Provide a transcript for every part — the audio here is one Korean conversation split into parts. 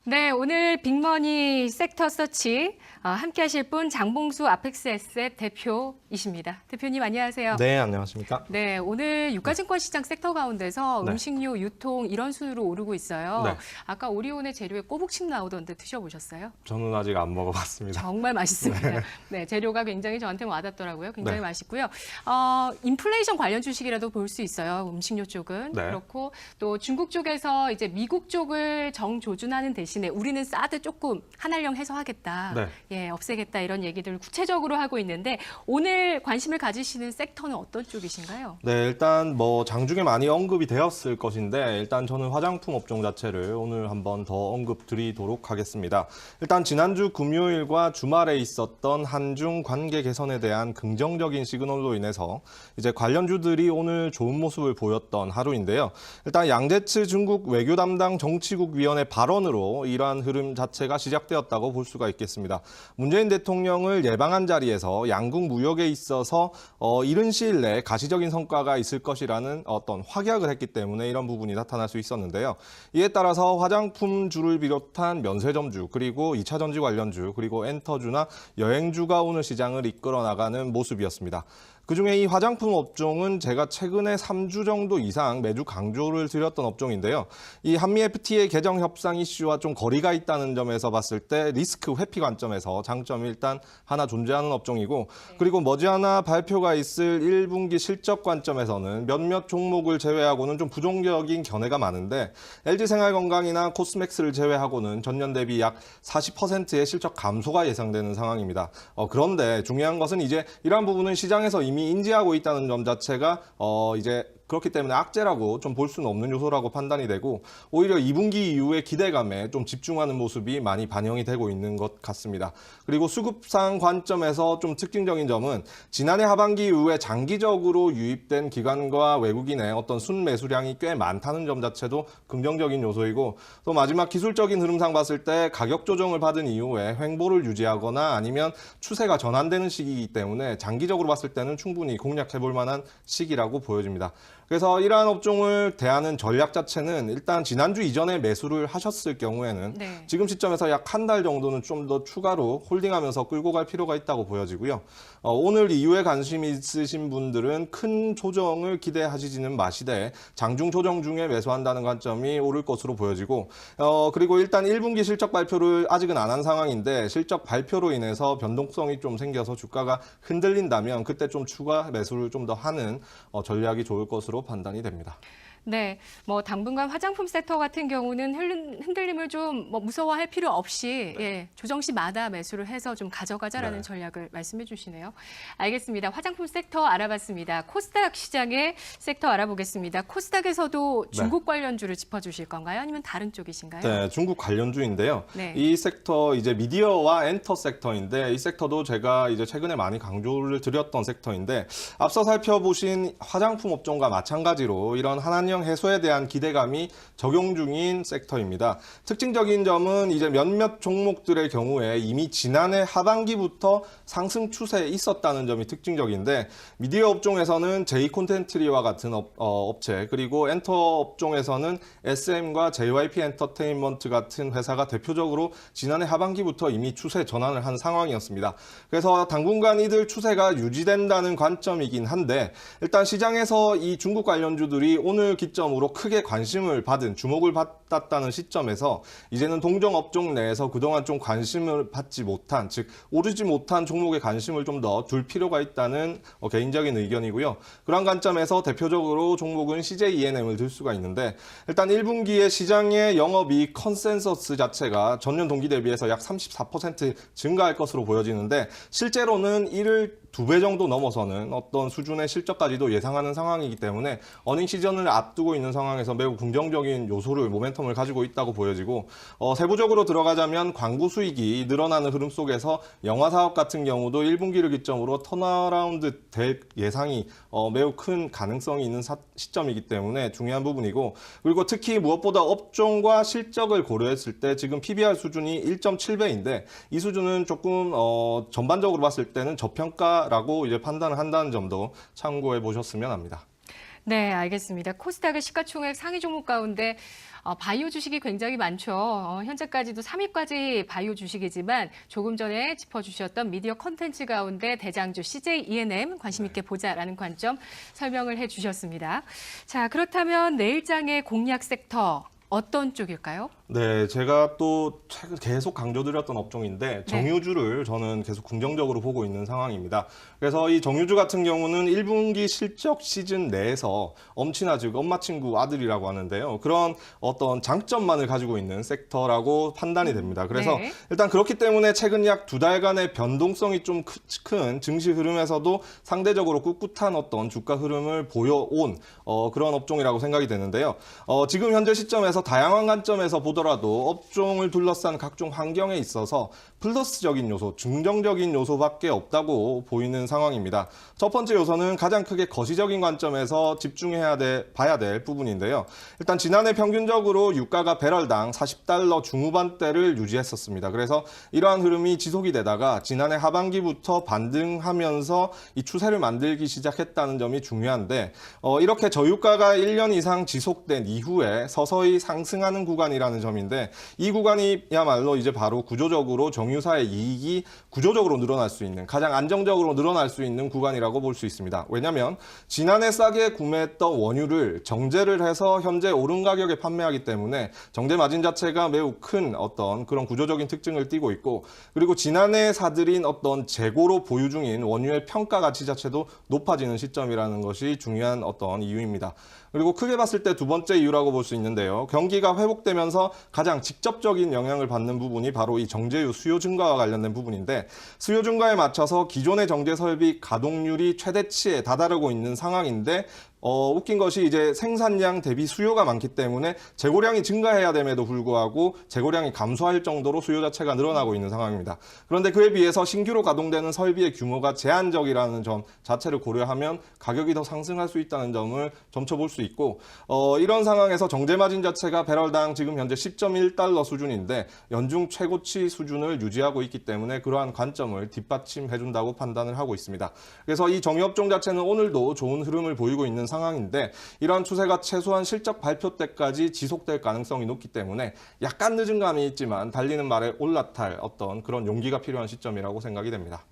네, 오늘 빅머니 섹터 서치 함께 하실 분 장봉수 아펙스에셋 대표이십니다. 대표님 안녕하세요. 네, 안녕하십니까? 네, 오늘 유가증권 시장 섹터 가운데서 네. 음식료, 유통 이런 순으로 오르고 있어요. 네. 아까 오리온의 재료에 꼬북칩 나오던데 드셔보셨어요? 저는 아직 안 먹어봤습니다. 정말 맛있습니다. 네, 재료가 굉장히 저한테 와닿더라고요. 굉장히 네. 맛있고요. 인플레이션 관련 주식이라도 볼 수 있어요. 음식료 쪽은. 네. 그렇고 또 중국 쪽에서 이제 미국 쪽을 정조준하는 대신에 우리는 사드 조금 한한령 해소하겠다. 네. 예, 없애겠다 이런 얘기들을 구체적으로 하고 있는데 오늘 관심을 가지시는 섹터는 어떤 쪽이신가요? 네, 일단 뭐 장중에 많이 언급이 되었을 것인데 일단 저는 화장품 업종 자체를 오늘 한번 더 언급 드리도록 하겠습니다. 일단 지난주 금요일과 주말에 있었던 한중 관계 개선에 대한 긍정적인 시그널로 인해서 이제 관련주들이 오늘 좋은 모습을 보였던 하루인데요. 일단 양재츠 중국 외교 담당 정치국 위원회 발언으로 이러한 흐름 자체가 시작되었다고 볼 수가 있겠습니다. 문재인 대통령을 예방한 자리에서 양국 무역에 있어서 이른 시일 내에 가시적인 성과가 있을 것이라는 어떤 확약을 했기 때문에 이런 부분이 나타날 수 있었는데요. 이에 따라서 화장품주를 비롯한 면세점주, 그리고 2차 전지 관련주, 그리고 엔터주나 여행주가 오늘 시장을 이끌어 나가는 모습이었습니다. 그중에 이 화장품 업종은 제가 최근에 3주 정도 이상 매주 강조를 드렸던 업종인데요. 이 한미 FTA 개정 협상 이슈와 좀 거리가 있다는 점에서 봤을 때 리스크 회피 관점에서 장점이 일단 하나 존재하는 업종이고, 그리고 머지않아 발표가 있을 1분기 실적 관점에서는 몇몇 종목을 제외하고는 좀 부정적인 견해가 많은데 LG생활건강이나 코스맥스를 제외하고는 전년 대비 약 40%의 실적 감소가 예상되는 상황입니다. 그런데 중요한 것은 이제 이러한 부분은 시장에서 이미 인지하고 있다는 점 자체가 이제 그렇기 때문에 악재라고 좀 볼 수는 없는 요소라고 판단이 되고, 오히려 2분기 이후의 기대감에 좀 집중하는 모습이 많이 반영이 되고 있는 것 같습니다. 그리고 수급상 관점에서 좀 특징적인 점은 지난해 하반기 이후에 장기적으로 유입된 기관과 외국인의 어떤 순매수량이 꽤 많다는 점 자체도 긍정적인 요소이고, 또 마지막 기술적인 흐름상 봤을 때 가격 조정을 받은 이후에 횡보를 유지하거나 아니면 추세가 전환되는 시기이기 때문에 장기적으로 봤을 때는 충분히 공략해 볼 만한 시기라고 보여집니다. 그래서 이러한 업종을 대하는 전략 자체는 일단 지난주 이전에 매수를 하셨을 경우에는 네. 지금 시점에서 약 한 달 정도는 좀 더 추가로 홀딩하면서 끌고 갈 필요가 있다고 보여지고요. 오늘 이후에 관심 있으신 분들은 큰 조정을 기대하시지는 마시되 장중 조정 중에 매수한다는 관점이 옳을 것으로 보여지고, 그리고 일단 1분기 실적 발표를 아직은 안 한 상황인데 실적 발표로 인해서 변동성이 좀 생겨서 주가가 흔들린다면 그때 좀 추가 매수를 좀 더 하는 전략이 좋을 것으로 판단이 됩니다. 네, 뭐 당분간 화장품 섹터 같은 경우는 흔들림을 좀 뭐 무서워할 필요 없이 예, 조정 시마다 매수를 해서 좀 가져가자라는 네. 전략을 말씀해 주시네요. 알겠습니다. 화장품 섹터 알아봤습니다. 코스닥 시장의 섹터 알아보겠습니다. 코스닥에서도 중국 관련주를 짚어주실 건가요? 아니면 다른 쪽이신가요? 네, 중국 관련주인데요. 네. 이 섹터 이제 미디어와 엔터 섹터인데 이 섹터도 제가 이제 최근에 많이 강조를 드렸던 섹터인데 앞서 살펴보신 화장품 업종과 마찬가지로 이런 한한령 해소에 대한 기대감이 적용 중인 섹터입니다. 특징적인 점은 이제 몇몇 종목들의 경우에 이미 지난해 하반기부터 상승 추세에 있었다는 점이 특징적인데, 미디어 업종에서는 J콘텐트리와 같은 업체, 그리고 엔터 업종에서는 SM과 JYP 엔터테인먼트 같은 회사가 대표적으로 지난해 하반기부터 이미 추세 전환을 한 상황이었습니다. 그래서 당분간 이들 추세가 유지된다는 관점이긴 한데, 일단 시장에서 이 중국 관련주들이 오늘 기점으로 크게 관심을 받은, 주목을 받았다는 시점에서 이제는 동종 업종 내에서 그동안 좀 관심을 받지 못한, 즉 오르지 못한 종목에 관심을 좀 더 둘 필요가 있다는 개인적인 의견이고요. 그런 관점에서 대표적으로 종목은 CJ E&M을 들 수가 있는데, 일단 1분기에 시장의 영업이익 컨센서스 자체가 전년 동기 대비해서 약 34% 증가할 것으로 보여지는데, 실제로는 이를 2배 정도 넘어서는 어떤 수준의 실적까지도 예상하는 상황이기 때문에 어닝 시즌을 앞두고 있는 상황에서 매우 긍정적인 요소를, 모멘텀을 가지고 있다고 보여지고, 세부적으로 들어가자면 광고 수익이 늘어나는 흐름 속에서 영화 사업 같은 경우도 1분기를 기점으로 턴어라운드 될 예상이 매우 큰 가능성이 있는 시점이기 때문에 중요한 부분이고, 그리고 특히 무엇보다 업종과 실적을 고려했을 때 지금 PBR 수준이 1.7배인데 이 수준은 조금 전반적으로 봤을 때는 저평가라고 이제 판단을 한다는 점도 참고해 보셨으면 합니다. 네, 알겠습니다. 코스닥의 시가총액 상위 종목 가운데 바이오 주식이 굉장히 많죠. 현재까지도 3위까지 바이오 주식이지만 조금 전에 짚어주셨던 미디어 컨텐츠 가운데 대장주 CJ E&M 관심 있게 보자라는 관점 설명을 해주셨습니다. 자, 그렇다면 내일장의 공략 섹터 어떤 쪽일까요? 네, 제가 또 최근 계속 강조드렸던 업종인데 정유주를 저는 계속 긍정적으로 보고 있는 상황입니다. 그래서 이 정유주 같은 경우는 1분기 실적 시즌 내에서 엄친아 즉 엄마 친구 아들이라고 하는데요. 그런 어떤 장점만을 가지고 있는 섹터라고 판단이 됩니다. 그래서 네. 일단 그렇기 때문에 최근 약 2달간의 변동성이 좀 큰 증시 흐름에서도 상대적으로 꿋꿋한 어떤 주가 흐름을 보여온 그런 업종이라고 생각이 되는데요. 지금 현재 시점에서 다양한 관점에서 보더라도 업종을 둘러싼 각종 환경에 있어서 플러스적인 요소, 긍정적인 요소밖에 없다고 보이는 상황입니다. 첫 번째 요소는 가장 크게 거시적인 관점에서 봐야 될 부분인데요. 일단 지난해 평균적으로 유가가 배럴당 40달러 중후반대를 유지했었습니다. 그래서 이러한 흐름이 지속이 되다가 지난해 하반기부터 반등하면서 이 추세를 만들기 시작했다는 점이 중요한데 이렇게 저유가가 1년 이상 지속된 이후에 서서히 상승하는 구간이라는 점인데 이 구간이야말로 이제 바로 구조적으로 정유사의 이익이 구조적으로 늘어날 수 있는 가장 안정적으로 늘어날 수 있는 구간이라고 볼 수 있습니다. 왜냐하면 지난해 싸게 구매했던 원유를 정제를 해서 현재 오른 가격에 판매하기 때문에 정제 마진 자체가 매우 큰 어떤 그런 구조적인 특징을 띠고 있고 그리고 지난해 사들인 어떤 재고로 보유 중인 원유의 평가 가치 자체도 높아지는 시점이라는 것이 중요한 어떤 이유입니다. 그리고 크게 봤을 때 두 번째 이유라고 볼 수 있는데요. 경기가 회복되면서 가장 직접적인 영향을 받는 부분이 바로 이 정제유 수요 증가와 관련된 부분인데 수요 증가에 맞춰서 기존의 정제 설비 가동률이 최대치에 다다르고 있는 상황인데 웃긴 것이 이제 생산량 대비 수요가 많기 때문에 재고량이 증가해야 됨에도 불구하고 재고량이 감소할 정도로 수요 자체가 늘어나고 있는 상황입니다. 그런데 그에 비해서 신규로 가동되는 설비의 규모가 제한적이라는 점 자체를 고려하면 가격이 더 상승할 수 있다는 점을 점쳐볼 수 있고 이런 상황에서 정제 마진 자체가 배럴당 지금 현재 10.1달러 수준인데 연중 최고치 수준을 유지하고 있기 때문에 그러한 관점을 뒷받침해준다고 판단을 하고 있습니다. 그래서 이 정유업종 자체는 오늘도 좋은 흐름을 보이고 있는 상황인데 이러한 추세가 최소한 실적 발표 때까지 지속될 가능성이 높기 때문에 약간 늦은 감이 있지만 달리는 말에 올라탈 어떤 그런 용기가 필요한 시점이라고 생각이 됩니다.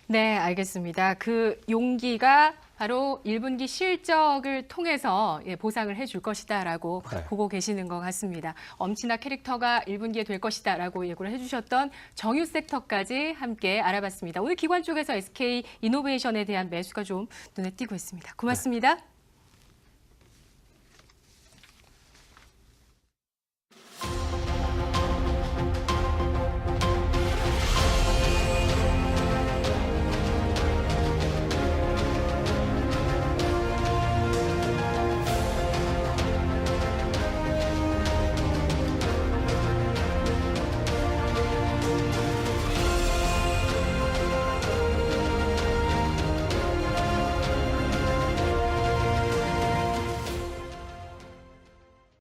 네, 알겠습니다. 그 용기가 바로 1분기 실적을 통해서 보상을 해줄 것이다라고 보고 계시는 것 같습니다. 엄친아 캐릭터가 1분기에 될 것이다라고 예고를 해주셨던 정유 섹터까지 함께 알아봤습니다. 오늘 기관 쪽에서 SK 이노베이션에 대한 매수가 좀 눈에 띄고 있습니다. 고맙습니다.